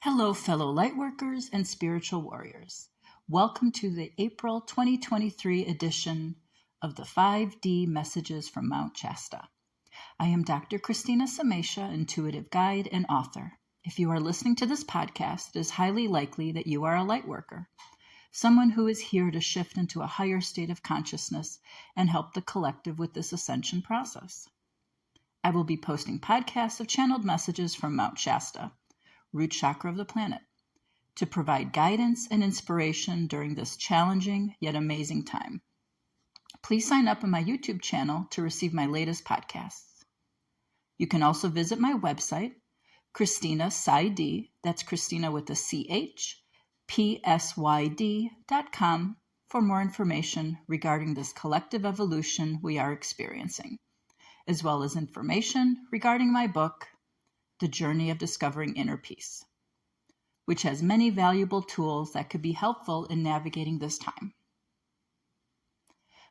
Hello, fellow lightworkers and spiritual warriors. Welcome to the April 2023 edition of the 5D Messages from Mount Shasta. I am Dr. Christina Samesha, intuitive guide and author. If you are listening to this podcast, it is highly likely that you are a lightworker, someone who is here to shift into a higher state of consciousness and help the collective with this ascension process. I will be posting podcasts of channeled messages from Mount Shasta, root chakra of the planet, to provide guidance and inspiration during this challenging yet amazing time. Please sign up on my YouTube channel to receive my latest podcasts. You can also visit my website, Christina Psyd, that's Christina with a CH, PSYD.com, for more information regarding this collective evolution we are experiencing, as well as information regarding my book, The Journey of Discovering Inner Peace, which has many valuable tools that could be helpful in navigating this time.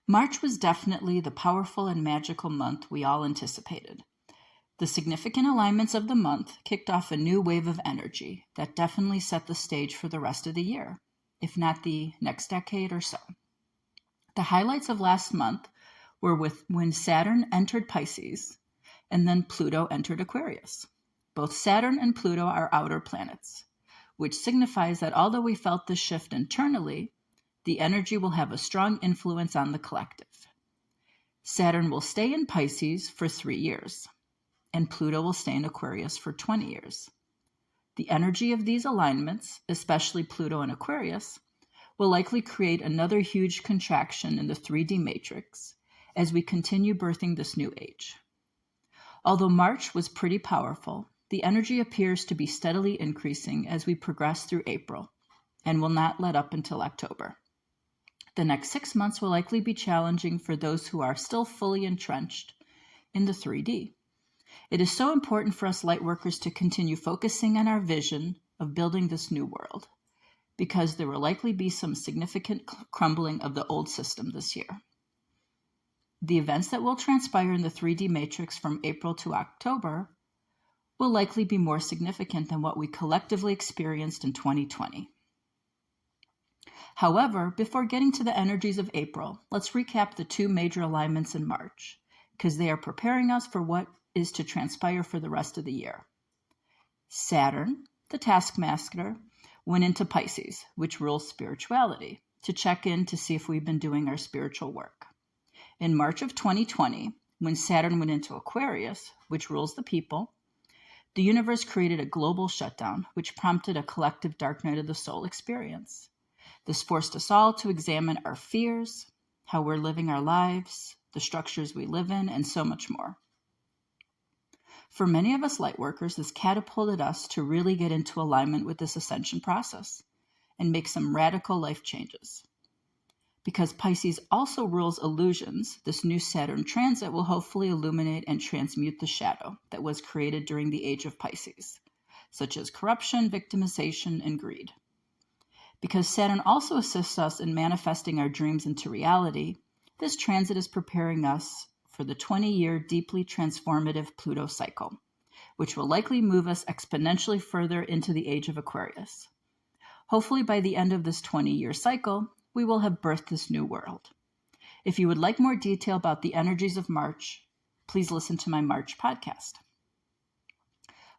March was definitely the powerful and magical month we all anticipated. The significant alignments of the month kicked off a new wave of energy that definitely set the stage for the rest of the year, if not the next decade or so. The highlights of last month were when Saturn entered Pisces and then Pluto entered Aquarius. Both Saturn and Pluto are outer planets, which signifies that although we felt this shift internally, the energy will have a strong influence on the collective. Saturn will stay in Pisces for 3 years, and Pluto will stay in Aquarius for 20 years. The energy of these alignments, especially Pluto and Aquarius, will likely create another huge contraction in the 3D matrix as we continue birthing this new age. Although March was pretty powerful, the energy appears to be steadily increasing as we progress through April and will not let up until October. The next 6 months will likely be challenging for those who are still fully entrenched in the 3D. It is so important for us lightworkers to continue focusing on our vision of building this new world, because there will likely be some significant crumbling of the old system this year. The events that will transpire in the 3D matrix from April to October will likely be more significant than what we collectively experienced in 2020. However, before getting to the energies of April, let's recap the 2 major alignments in March, because they are preparing us for what is to transpire for the rest of the year. Saturn, the taskmaster, went into Pisces, which rules spirituality, to check in to see if we've been doing our spiritual work. In March of 2020, when Saturn went into Aquarius, which rules the people, the universe created a global shutdown, which prompted a collective dark night of the soul experience. This forced us all to examine our fears, how we're living our lives, the structures we live in, and so much more. For many of us lightworkers, this catapulted us to really get into alignment with this ascension process and make some radical life changes. Because Pisces also rules illusions, this new Saturn transit will hopefully illuminate and transmute the shadow that was created during the age of Pisces, such as corruption, victimization, and greed. Because Saturn also assists us in manifesting our dreams into reality, this transit is preparing us for the 20-year deeply transformative Pluto cycle, which will likely move us exponentially further into the age of Aquarius. Hopefully by the end of this 20-year cycle, we will have birthed this new world. If you would like more detail about the energies of March, please listen to my March podcast.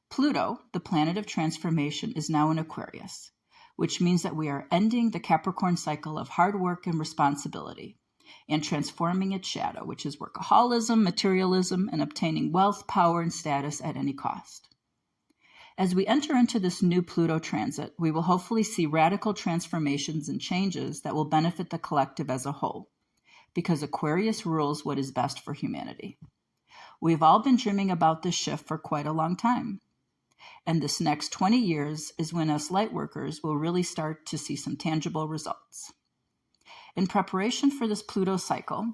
Pluto, the planet of transformation, is now in Aquarius, which means that we are ending the Capricorn cycle of hard work and responsibility and transforming its shadow, which is workaholism, materialism, and obtaining wealth, power, and status at any cost. As we enter into this new Pluto transit, we will hopefully see radical transformations and changes that will benefit the collective as a whole, because Aquarius rules what is best for humanity. We've all been dreaming about this shift for quite a long time, and this next 20 years is when us lightworkers will really start to see some tangible results. In preparation for this Pluto cycle,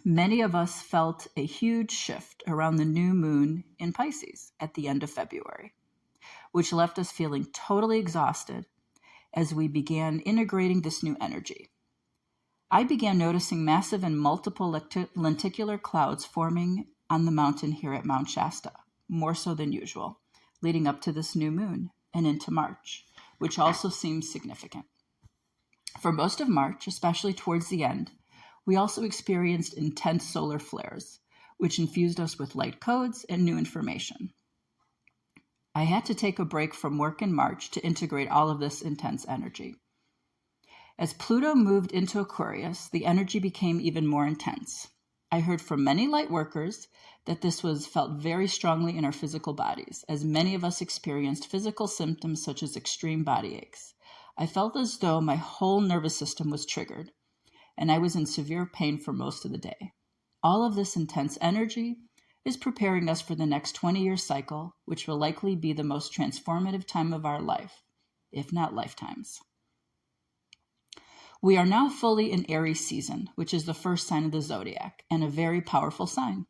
many of us felt a huge shift around the new moon in Pisces at the end of February, which left us feeling totally exhausted as we began integrating this new energy. I began noticing massive and multiple lenticular clouds forming on the mountain here at Mount Shasta, more so than usual, leading up to this new moon, and into March, which also seems significant. For most of March, especially towards the end, we also experienced intense solar flares, which infused us with light codes and new information. I had to take a break from work in March to integrate all of this intense energy. As Pluto moved into Aquarius, the energy became even more intense. I heard from many light workers that this was felt very strongly in our physical bodies, as many of us experienced physical symptoms such as extreme body aches. I felt as though my whole nervous system was triggered, and I was in severe pain for most of the day. All of this intense energy is preparing us for the next 20-year cycle, which will likely be the most transformative time of our life, if not lifetimes. We are now fully in Aries season, which is the first sign of the zodiac, and a very powerful sign.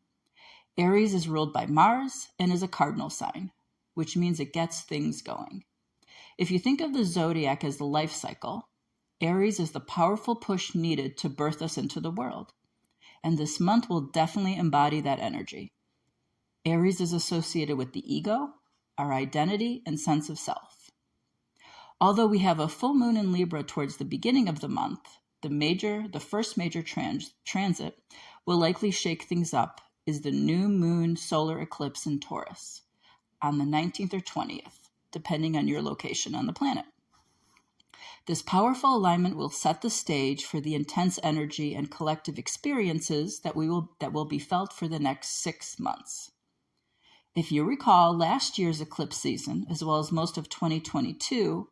Aries is ruled by Mars and is a cardinal sign, which means it gets things going. If you think of the zodiac as the life cycle, Aries is the powerful push needed to birth us into the world, and this month will definitely embody that energy. Aries is associated with the ego, our identity, and sense of self. Although we have a full moon in Libra towards the beginning of the month, the first major transit will likely shake things up is the new moon solar eclipse in Taurus on the 19th or 20th, depending on your location on the planet. This powerful alignment will set the stage for the intense energy and collective experiences that will be felt for the next 6 months. If you recall, last year's eclipse season, as well as most of 2022,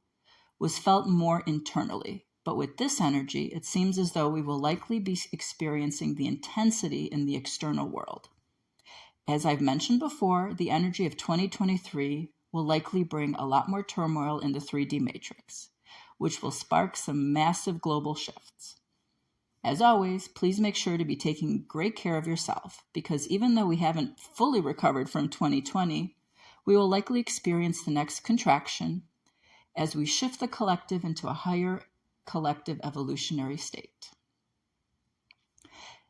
was felt more internally, but with this energy, it seems as though we will likely be experiencing the intensity in the external world. As I've mentioned before, the energy of 2023 will likely bring a lot more turmoil in the 3D matrix, which will spark some massive global shifts. As always, please make sure to be taking great care of yourself, because even though we haven't fully recovered from 2020, we will likely experience the next contraction as we shift the collective into a higher collective evolutionary state.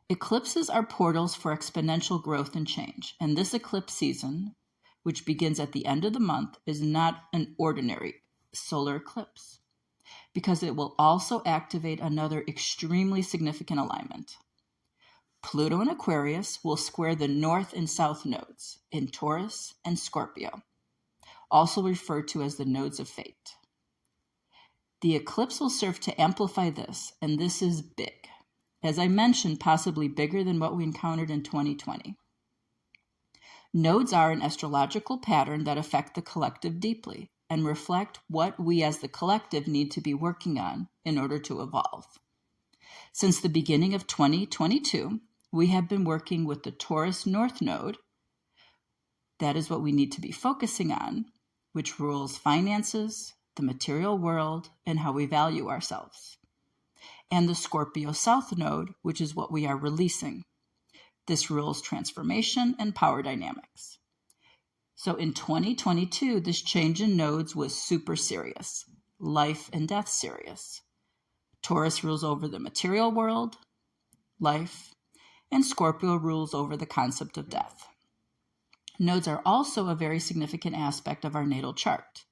Eclipses are portals for exponential growth and change, and this eclipse season, which begins at the end of the month, is not an ordinary solar eclipse, because it will also activate another extremely significant alignment. Pluto in Aquarius will square the north and south nodes in Taurus and Scorpio, also referred to as the nodes of fate. The eclipse will serve to amplify this, and this is big. As I mentioned, possibly bigger than what we encountered in 2020. Nodes are an astrological pattern that affect the collective deeply and reflect what we as the collective need to be working on in order to evolve. Since the beginning of 2022, we have been working with the Taurus North Node. That is what we need to be focusing on, which rules finances, the material world, and how we value ourselves. And the Scorpio South Node, which is what we are releasing. This rules transformation and power dynamics. So in 2022, this change in nodes was super serious, life and death serious. Taurus rules over the material world, life, and Scorpio rules over the concept of death. Nodes are also a very significant aspect of our natal chart.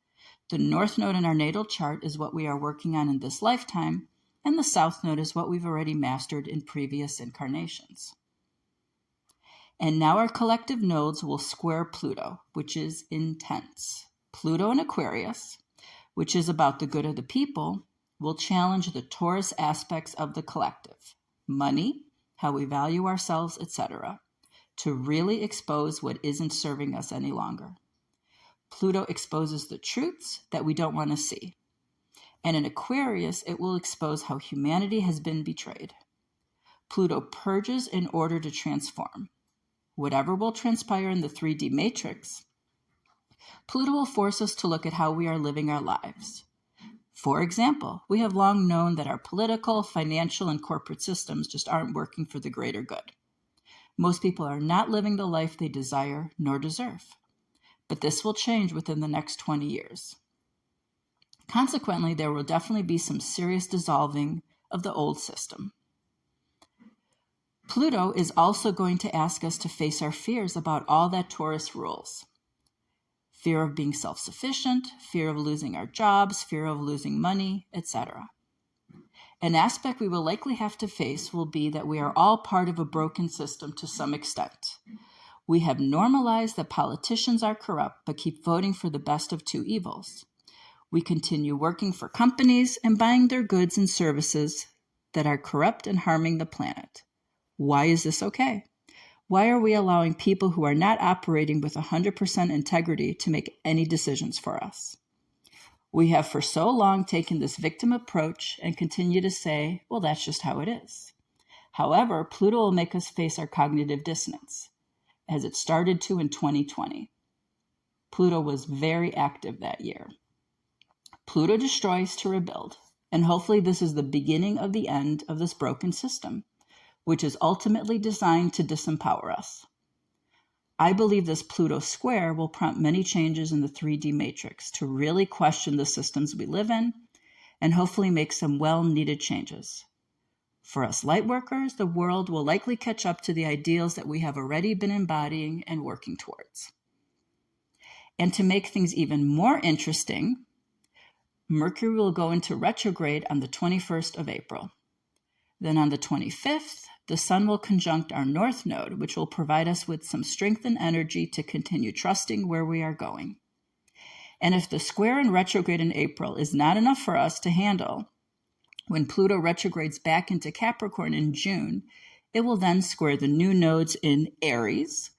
The North Node in our natal chart is what we are working on in this lifetime, and the South Node is what we've already mastered in previous incarnations. And now our collective nodes will square Pluto, which is intense. Pluto in Aquarius, which is about the good of the people, will challenge the Taurus aspects of the collective, money, how we value ourselves, etc., to really expose what isn't serving us any longer. Pluto exposes the truths that we don't want to see. And in Aquarius, it will expose how humanity has been betrayed. Pluto purges in order to transform. Whatever will transpire in the 3D matrix, Pluto will force us to look at how we are living our lives. For example, we have long known that our political, financial, and corporate systems just aren't working for the greater good. Most people are not living the life they desire nor deserve. But this will change within the next 20 years. Consequently, there will definitely be some serious dissolving of the old system. Pluto is also going to ask us to face our fears about all that Taurus rules. fear of being self-sufficient, fear of losing our jobs, fear of losing money, etc. An aspect we will likely have to face will be that we are all part of a broken system to some extent. We have normalized that politicians are corrupt but keep voting for the best of two evils. We continue working for companies and buying their goods and services that are corrupt and harming the planet. Why is this okay? Why are we allowing people who are not operating with 100% integrity to make any decisions for us? We have for so long taken this victim approach and continue to say, well, that's just how it is. However, Pluto will make us face our cognitive dissonance, as it started to in 2020. Pluto was very active that year. Pluto destroys to rebuild, and hopefully this is the beginning of the end of this broken system, which is ultimately designed to disempower us. I believe this Pluto square will prompt many changes in the 3D matrix to really question the systems we live in and hopefully make some well-needed changes. For us light workers, the world will likely catch up to the ideals that we have already been embodying and working towards. And to make things even more interesting, Mercury will go into retrograde on the 21st of April. Then on the 25th, the Sun will conjunct our North Node, which will provide us with some strength and energy to continue trusting where we are going. And if the square in retrograde in April is not enough for us to handle, when Pluto retrogrades back into Capricorn in June, it will then square the new nodes in Aries,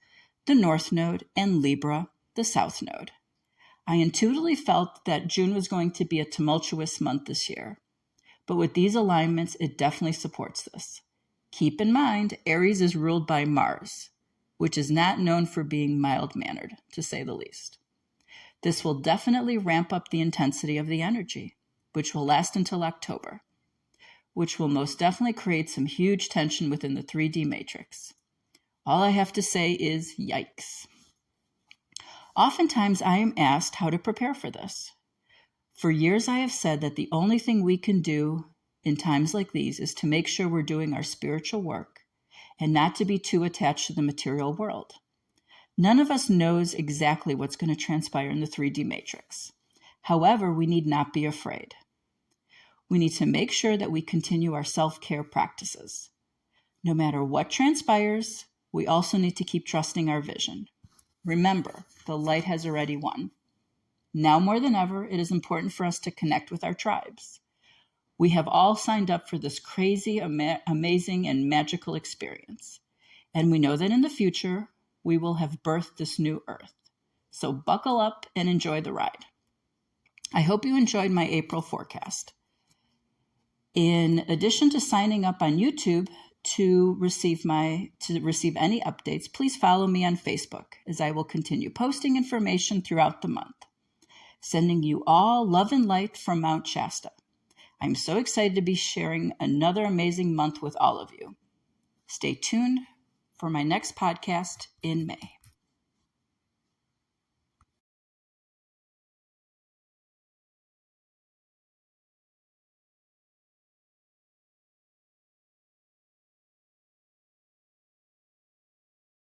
the North Node, and Libra, the South Node. I intuitively felt that June was going to be a tumultuous month this year, but with these alignments, it definitely supports this. Keep in mind, Aries is ruled by Mars, which is not known for being mild-mannered, to say the least. This will definitely ramp up the intensity of the energy, which will last until October, which will most definitely create some huge tension within the 3D matrix. All I have to say is yikes. Oftentimes, I am asked how to prepare for this. For years, I have said that the only thing we can do in times like these is to make sure we're doing our spiritual work and not to be too attached to the material world. None of us knows exactly what's going to transpire in the 3D matrix. However, we need not be afraid. We need to make sure that we continue our self-care practices. No matter what transpires, we also need to keep trusting our vision. Remember, the light has already won. Now more than ever, it is important for us to connect with our tribes. We have all signed up for this crazy, amazing, and magical experience. And we know that in the future, we will have birthed this new earth. So buckle up and enjoy the ride. I hope you enjoyed my April forecast. In addition to signing up on YouTube to receive any updates, please follow me on Facebook, as I will continue posting information throughout the month. Sending you all love and light from Mount Shasta. I'm so excited to be sharing another amazing month with all of you. Stay tuned for my next podcast in May.